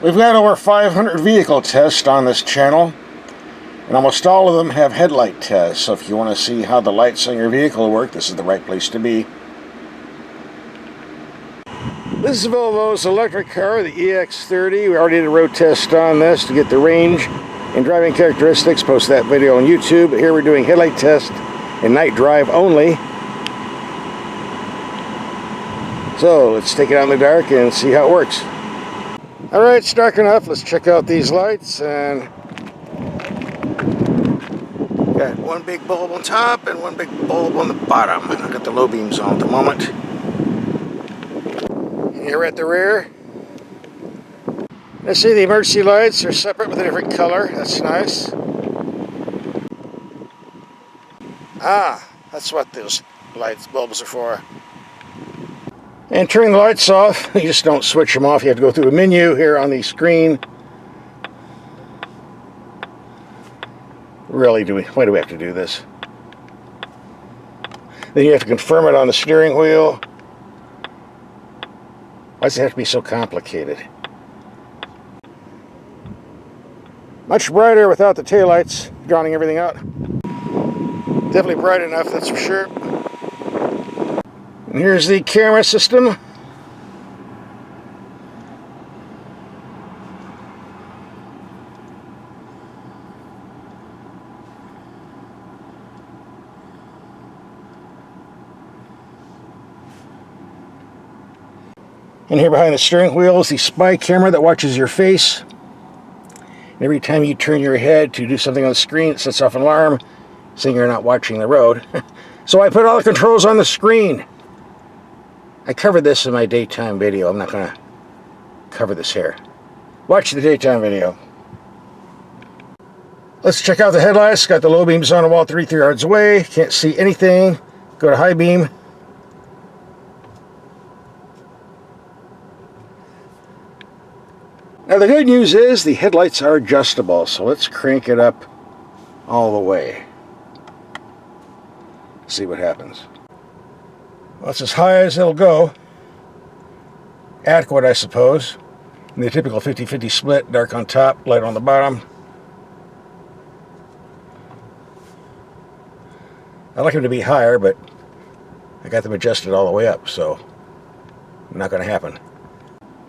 We've got over 500 vehicle tests on this channel, and almost all of them have headlight tests, so if you want to see how the lights on your vehicle work, this is the right place to be. This is Volvo's electric car, the EX30. We already did a road test on this to get the range and driving characteristics. Post that video on YouTube. Here we're doing headlight test and night drive only. So let's take it out in the dark and see how it works. Alright, it's dark enough. Let's check out these lights. And got one big bulb on top and one big bulb on the bottom. And I've got the low beams on at the moment. Here at the rear, let's see, the emergency lights are separate with a different color. That's nice. That's what those lights bulbs are for. And turning the lights off, you just don't switch them off. You have to go through a menu here on the screen. Really, why do we have to do this? Then you have to confirm it on the steering wheel. Why does it have to be so complicated? Much brighter without the taillights, drowning everything out. Definitely bright enough, that's for sure. And here's the camera system. And here behind the steering wheel is the spy camera that watches your face. And every time you turn your head to do something on the screen, it sets off an alarm saying you're not watching the road. So I put all the controls on the screen. I covered this in my daytime video. I'm not going to cover this here. Watch the daytime video. Let's check out the headlights. Got the low beams on the wall 3 yards away. Can't see anything. Go to high beam. Now the good news is the headlights are adjustable, so let's crank it up all the way. See what happens. Well, it's as high as it'll go. Adequate, I suppose. In the typical 50-50 split, dark on top, light on the bottom. I'd like them to be higher, but I got them adjusted all the way up, so not going to happen.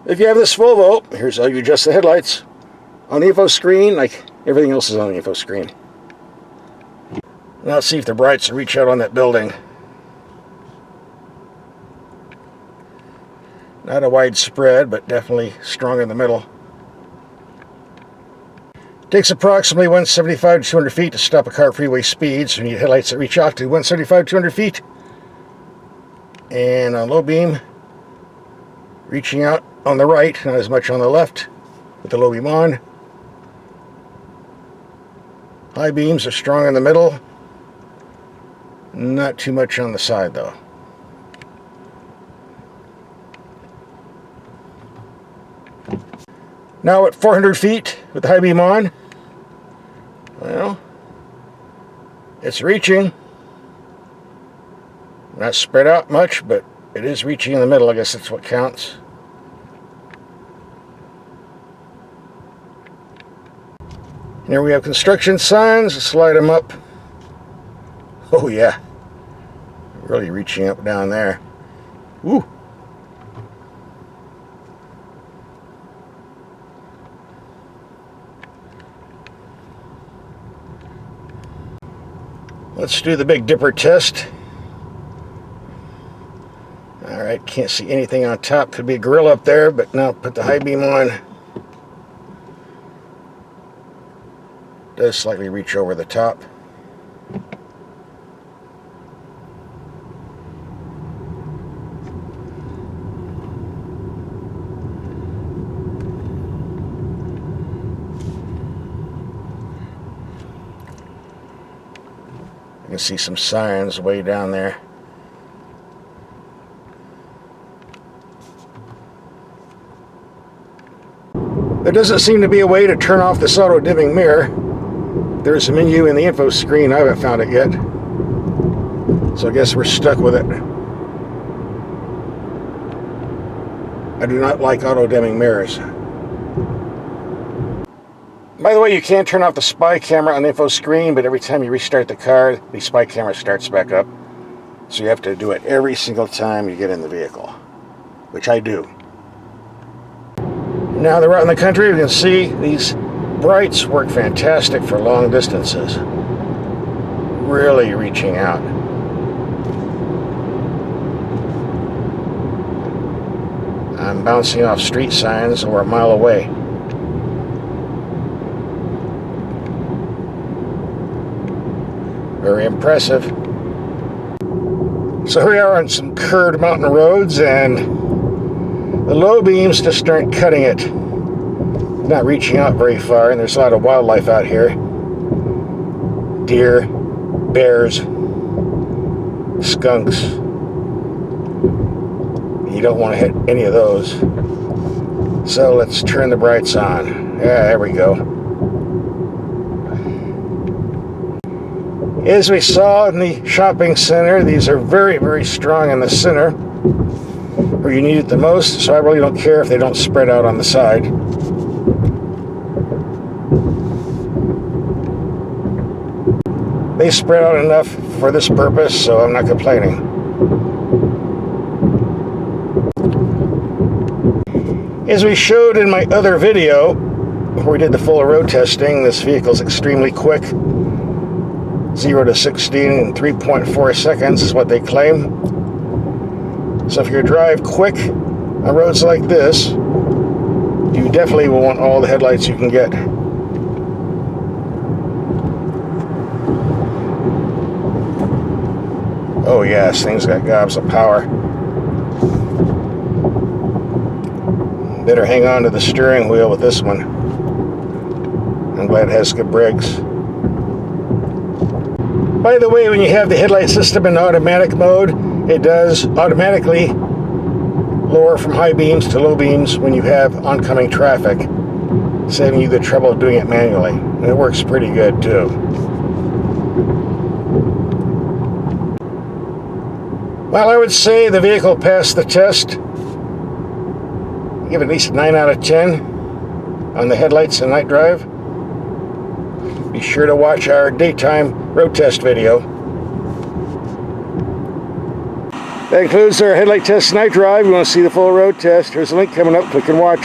If you have this Volvo, here's how you adjust the headlights. On the info screen, like everything else is on the info screen. Now let's see if the brights reach out on that building. Not a wide spread, but definitely strong in the middle. Takes approximately 175 to 200 feet to stop a car at freeway speed, so you need headlights that reach out to 175 to 200 feet. And on low beam, reaching out on the right, not as much on the left, with the low beam on. High beams are strong in the middle. Not too much on the side, though. Now at 400 feet with the high beam on. Well, it's reaching. Not spread out much, but it is reaching in the middle. I guess that's what counts. Here we have construction signs. Let's slide them up. Oh yeah, really reaching up down there. Woo! Let's do the Big Dipper test. Alright, can't see anything on top. Could be a grill up there, but now put the high beam on. Does slightly reach over the top. You can see some signs way down there. There doesn't seem to be a way to turn off this auto dimming mirror. There's a menu in the info screen. I haven't found it yet. So I guess we're stuck with it. I do not like auto dimming mirrors. By the way, you can turn off the spy camera on the info screen, but every time you restart the car, the spy camera starts back up. So you have to do it every single time you get in the vehicle, which I do. Now that we're out in the country, you can see these brights work fantastic for long distances. Really reaching out. I'm bouncing off street signs and we're a mile away. Very impressive. So here we are on some curved mountain roads, and the low beams just aren't cutting it. Not reaching out very far, and there's a lot of wildlife out here. Deer, bears, skunks. You don't want to hit any of those. So let's turn the brights on. Yeah, there we go. As we saw in the shopping center, these are very, very strong in the center, where you need it the most, so I really don't care if they don't spread out on the side. They spread out enough for this purpose, so I'm not complaining. As we showed in my other video, where we did the full road testing, this vehicle is extremely quick. 0 to 16 in 3.4 seconds is what they claim. So if you drive quick on roads like this, you definitely will want all the headlights you can get. Oh yes, things got gobs of power. Better hang on to the steering wheel with this one. I'm glad it has good brakes. By the way, when you have the headlight system in automatic mode, it does automatically lower from high beams to low beams when you have oncoming traffic, saving you the trouble of doing it manually. And it works pretty good too. Well, I would say the vehicle passed the test. Give it at least 9 out of 10 on the headlights and night drive. Be sure to watch our daytime road test video. That concludes our headlight test night drive. If you want to see the full road test, here's a link coming up. Click and watch.